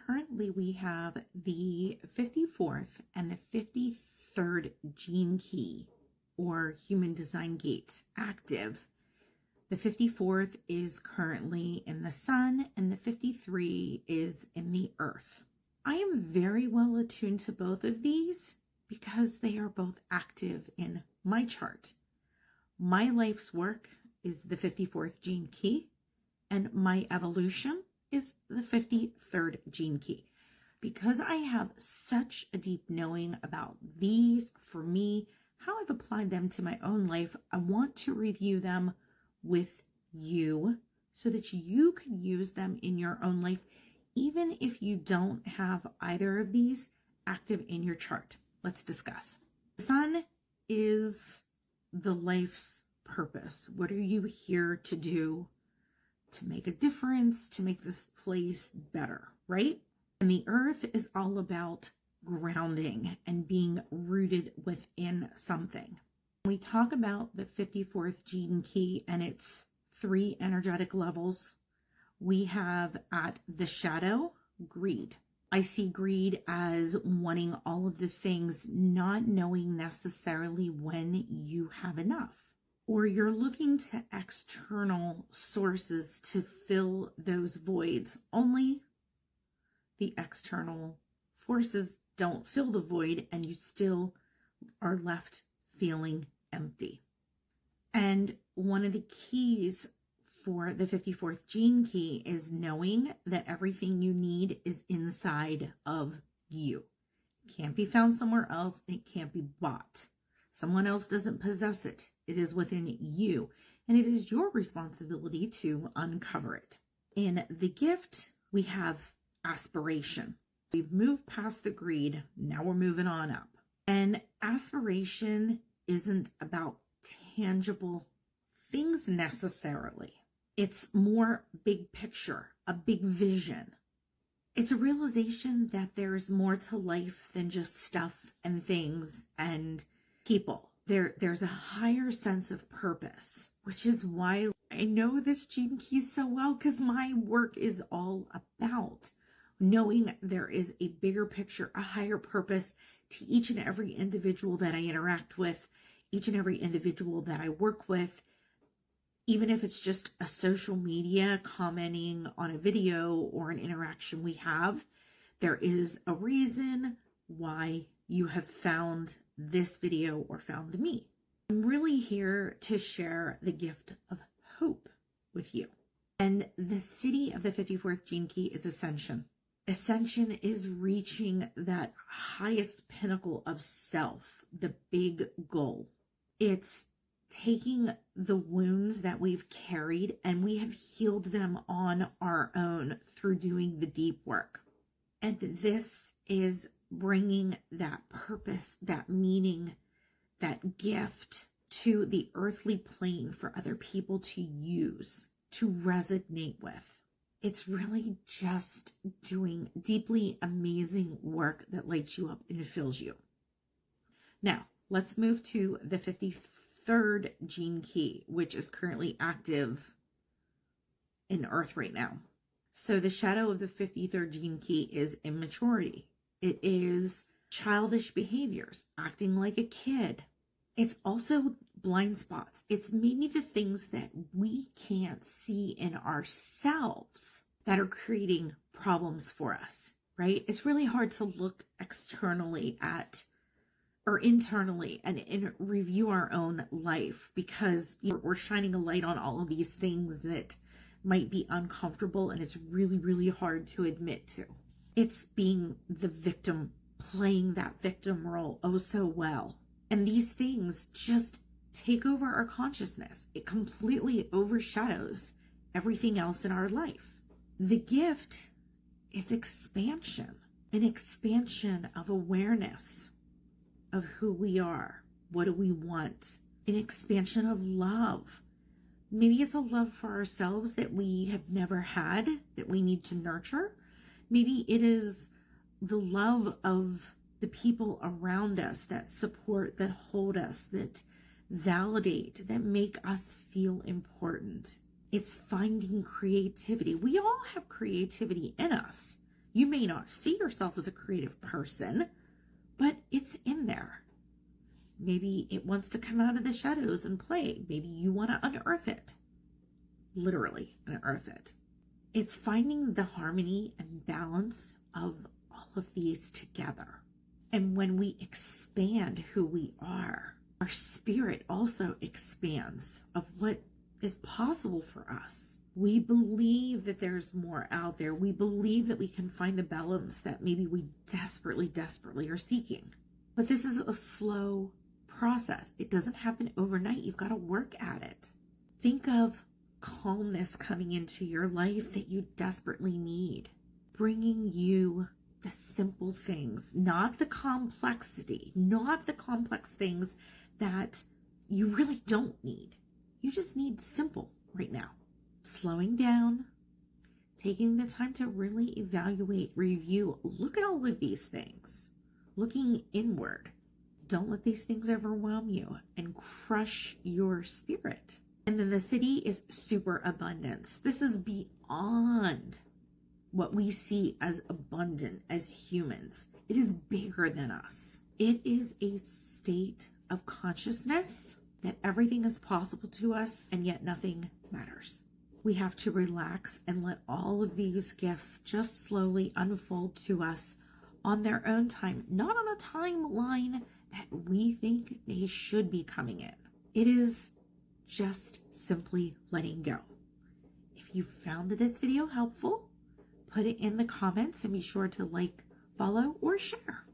currently we have the 54th and the 53rd gene key or human design gates active. The 54th is currently in the sun and the 53 is in the earth. I am very well attuned to both of these because they are both active in my chart. My life's work is the 54th gene key, and my evolution is the 53rd gene key. Because I have such a deep knowing about these, for me, how I've applied them to my own life, I want to review them with you so that you can use them in your own life, even if you don't have either of these active in your chart. Let's discuss. The sun is the life's purpose. What are you here to do? To make a difference, to make this place better, right? And the earth is all about grounding and being rooted within something. When we talk about the 54th gene key and its 3 energetic levels, we have at the shadow, greed. I see greed as wanting all of the things, not knowing necessarily when you have enough. Or you're looking to external sources to fill those voids. Only the external forces don't fill the void and you still are left feeling empty. And one of the keys for the 54th gene key is knowing that everything you need is inside of you. It can't be found somewhere else. It can't be bought. Someone else doesn't possess it. It is within you, and it is your responsibility to uncover it. In the gift, we have aspiration. We've moved past the greed. Now we're moving on up. And aspiration isn't about tangible things necessarily. It's more big picture, a big vision. It's a realization that there's more to life than just stuff and things and people. There's a higher sense of purpose, which is why I know this gene key so well, because my work is all about knowing there is a bigger picture, a higher purpose to each and every individual that I interact with, each and every individual that I work with, even if it's just a social media commenting on a video or an interaction we have. There is a reason why you have found this video or found me. I'm really here to share the gift of hope with you. And the city of the 54th gene key is ascension. Ascension is reaching that highest pinnacle of self, the big goal. It's taking the wounds that we've carried and we have healed them on our own through doing the deep work. And this is bringing that purpose, that meaning, that gift to the earthly plane for other people to use, to resonate with. It's really just doing deeply amazing work that lights you up and fills you. Now, let's move to the 53rd gene key, which is currently active in Earth right now. So the shadow of the 53rd gene key is immaturity. It is childish behaviors, acting like a kid. It's also blind spots. It's maybe the things that we can't see in ourselves that are creating problems for us, right? It's really hard to look externally at or internally and review our own life because we're shining a light on all of these things that might be uncomfortable, and it's really, really hard to admit to. It's being the victim, playing that victim role oh so well. And these things just take over our consciousness. It completely overshadows everything else in our life. The gift is expansion, an expansion of awareness of who we are. What do we want? An expansion of love. Maybe it's a love for ourselves that we have never had, that we need to nurture. Maybe it is the love of the people around us that support, that hold us, that validate, that make us feel important. It's finding creativity. We all have creativity in us. You may not see yourself as a creative person, but it's in there. Maybe it wants to come out of the shadows and play. Maybe you want to unearth it. Literally unearth it. It's finding the harmony and balance of all of these together. And when we expand who we are, our spirit also expands of what is possible for us. We believe that there's more out there. We believe that we can find the balance that maybe we desperately are seeking. But this is a slow process. It doesn't happen overnight. You've got to work at it. Think of calmness coming into your life that you desperately need, bringing you the simple things, not the complexity, not the complex things that you really don't need. You just need simple right now. Slowing down, taking the time to really evaluate, review, look at all of these things, looking inward. Don't let these things overwhelm you and crush your spirit. And then the city is super abundance. This is beyond what we see as abundant as humans. It is bigger than us. It is a state of consciousness that everything is possible to us and yet nothing matters. We have to relax and let all of these gifts just slowly unfold to us on their own time, not on a timeline that we think they should be coming in. It is just simply letting go. If you found this video helpful, put it in the comments and be sure to like, follow, or share.